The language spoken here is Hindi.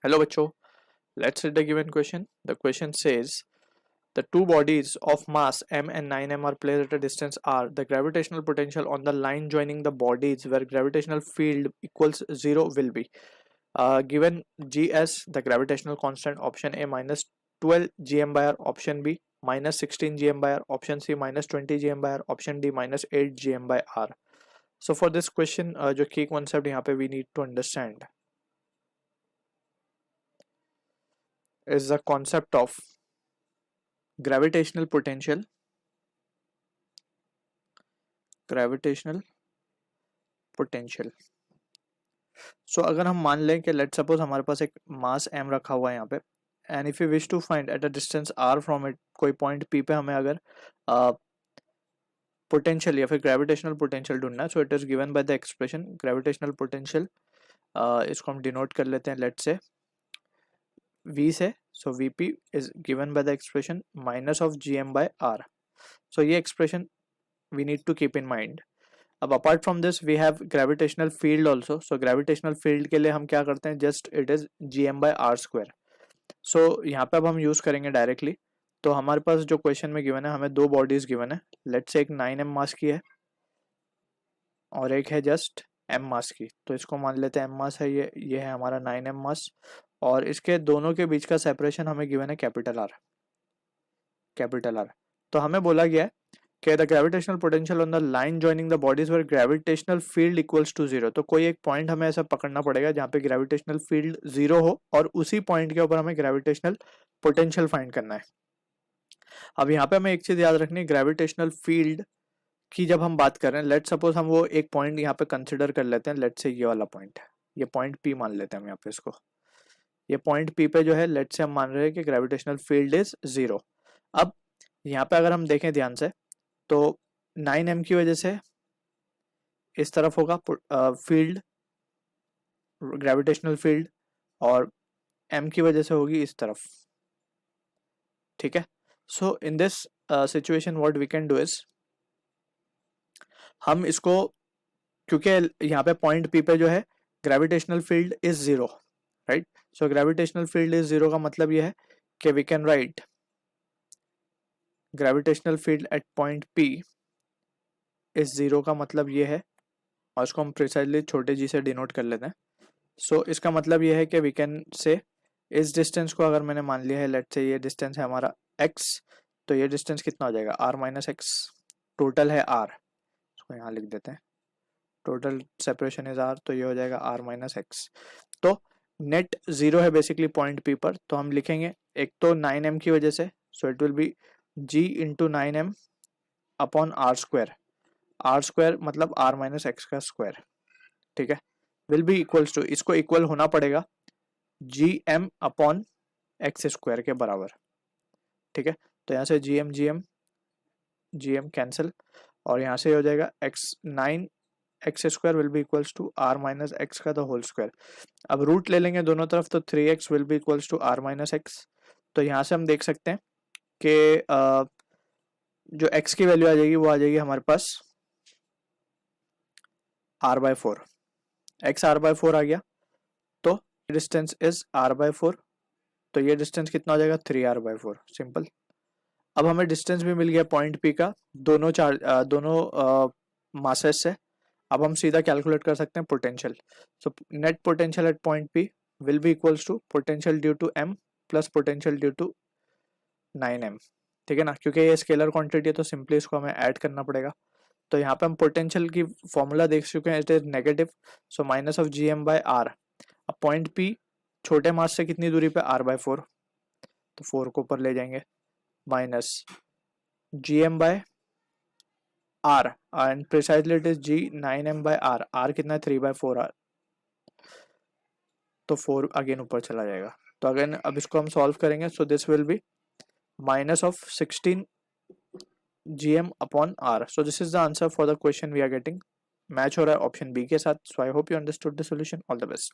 Hello बच्चों, let's read the given question. The question says the two bodies of mass m and 9m are placed at a distance r. The gravitational potential on the line joining the bodies where gravitational field equals 0 will be given g as the gravitational constant option A minus 12 gm by r, option B minus 16 gm by r, option C minus 20 gm by r, option D minus 8 gm by r. So for this question जो key concept यहाँ पे we need to understand is the concept of gravitational potential सो अगर हम मान लें कि लेट सपोज हमारे पास एक मास m रखा हुआ है यहाँ पे and if you wish to find at a distance r from it, कोई पॉइंट p पे हमें अगर पोटेंशियल या फिर ग्रेविटेशनल पोटेंशियल ढूंढना है, so it is given by the expression gravitational potential, इसको हम डिनोट कर लेते हैं लेट से v से. So vp is given by the expression minus of gm by r. So ये expression we need to keep in mind. अब apart from this we have gravitational field also. So gravitational field के लिए हम क्या करते हैं, just it is gm by r square. So यहाँ पे अब हम यूज करेंगे डायरेक्टली. तो हमारे पास जो क्वेश्चन में गिवन है, हमें दो बॉडीज गिवन है. लेट्स से एक 9m मास की है और एक है जस्ट m मास की. तो इसको मान लेते हैं m मास है, ये है हमारा 9m मास, और इसके दोनों के बीच का सेपरेशन हमें गिवन है कैपिटल R. तो हमें बोला गया है कि the gravitational potential on the line joining the bodies where gravitational field equals to 0. तो कोई एक पॉइंट हमें ऐसा पकड़ना पड़ेगा जहाँ पे ग्रेविटेशनल फील्ड 0 हो और उसी पॉइंट के ऊपर हमें ग्रेविटेशनल पोटेंशियल फाइंड करना है. अब यहाँ पे हमें एक चीज याद रखनी है, ग्रेविटेशनल फील्ड की जब हम बात कर रहे हैं, लेट सपोज हम वो एक पॉइंट यहाँ पे कंसिडर कर लेते हैं. लेट से ये वाला पॉइंट है, ये पॉइंट P मान लेते हैं हम यहाँ पे इसको. ये पॉइंट P पे जो है, लेट से हम मान रहे हैं कि ग्रेविटेशनल फील्ड इज 0. अब यहाँ पे अगर हम देखें ध्यान से तो 9m की वजह से इस तरफ होगा फील्ड, ग्रेविटेशनल फील्ड, और m की वजह से होगी इस तरफ. ठीक है. So in this situation what we can do is, हम इसको, क्योंकि यहाँ पे पॉइंट P पे जो है gravitational field is 0, right. So gravitational field is 0 का मतलब ये है कि we can write gravitational field at point P is 0 का मतलब ये है, और इसको हम प्रिसाइजली छोटे जी से डिनोट कर लेते हैं. सो इसका मतलब ये है कि वी कैन से इस डिस्टेंस को अगर मैंने मान लिया है, लेट से ये डिस्टेंस है हमारा x, तो ये डिस्टेंस कितना हो जाएगा r माइनस एक्स. टोटल है r, इसको यहाँ लिख देते हैं, टोटल सेपरेशन इज r, तो ये हो जाएगा r माइनस एक्स. तो नेट 0 है बेसिकली पॉइंट P पर. तो हम लिखेंगे एक तो 9m की वजह से, so it will be g into 9m upon r square. r square मतलब r माइनस एक्स का स्क्वायर. ठीक है. विल बी इक्वल्स टू, इसको इक्वल होना पड़ेगा gm अपॉन एक्स स्क्वायर के बराबर. ठीक है. तो यहाँ से gm कैंसिल, और यहाँ से हो जाएगा x square will be equals to r minus x का द होल स्क्वायर. अब रूट ले लेंगे दोनों तरफ, तो 3x will be equals to r minus x. तो यहाँ से हम देख सकते हैं कि जो x की वैल्यू आ जाएगी वो आ जाएगी हमारे पास r/4. x r/4 आ गया, तो डिस्टेंस इज r/4. तो ये डिस्टेंस कितना हो जाएगा 3r/4. सिंपल. अब हमें डिस्टेंस भी मिल गया पॉइंट P का दोनों मासेस से. अब हम सीधा कैलकुलेट कर सकते हैं potential. So net potential at point P will be equals to potential due to m plus potential due to 9m. ठीक है ना, क्योंकि ये स्केलर क्वांटिटी है तो सिंपली इसको हमें ऐड करना पड़ेगा. तो यहाँ पे हम पोटेंशियल की फॉर्मूला देख चुके हैं, it is negative. So minus of gm by r. अब पॉइंट P छोटे मास से कितनी दूरी पे, r/4, तो 4 को ऊपर ले जाएंगे, minus gm by r, and precisely it is g 9m by r. r कितना है 3/4 r, तो 4 अगेन ऊपर चला जाएगा. तो अगेन अब इसको हम सॉल्व करेंगे. So this will be minus of 16 gm upon r. So this is the answer for the question we are getting. Match हो रहा है ऑप्शन बी के साथ. So I hope you understood the solution. All the best.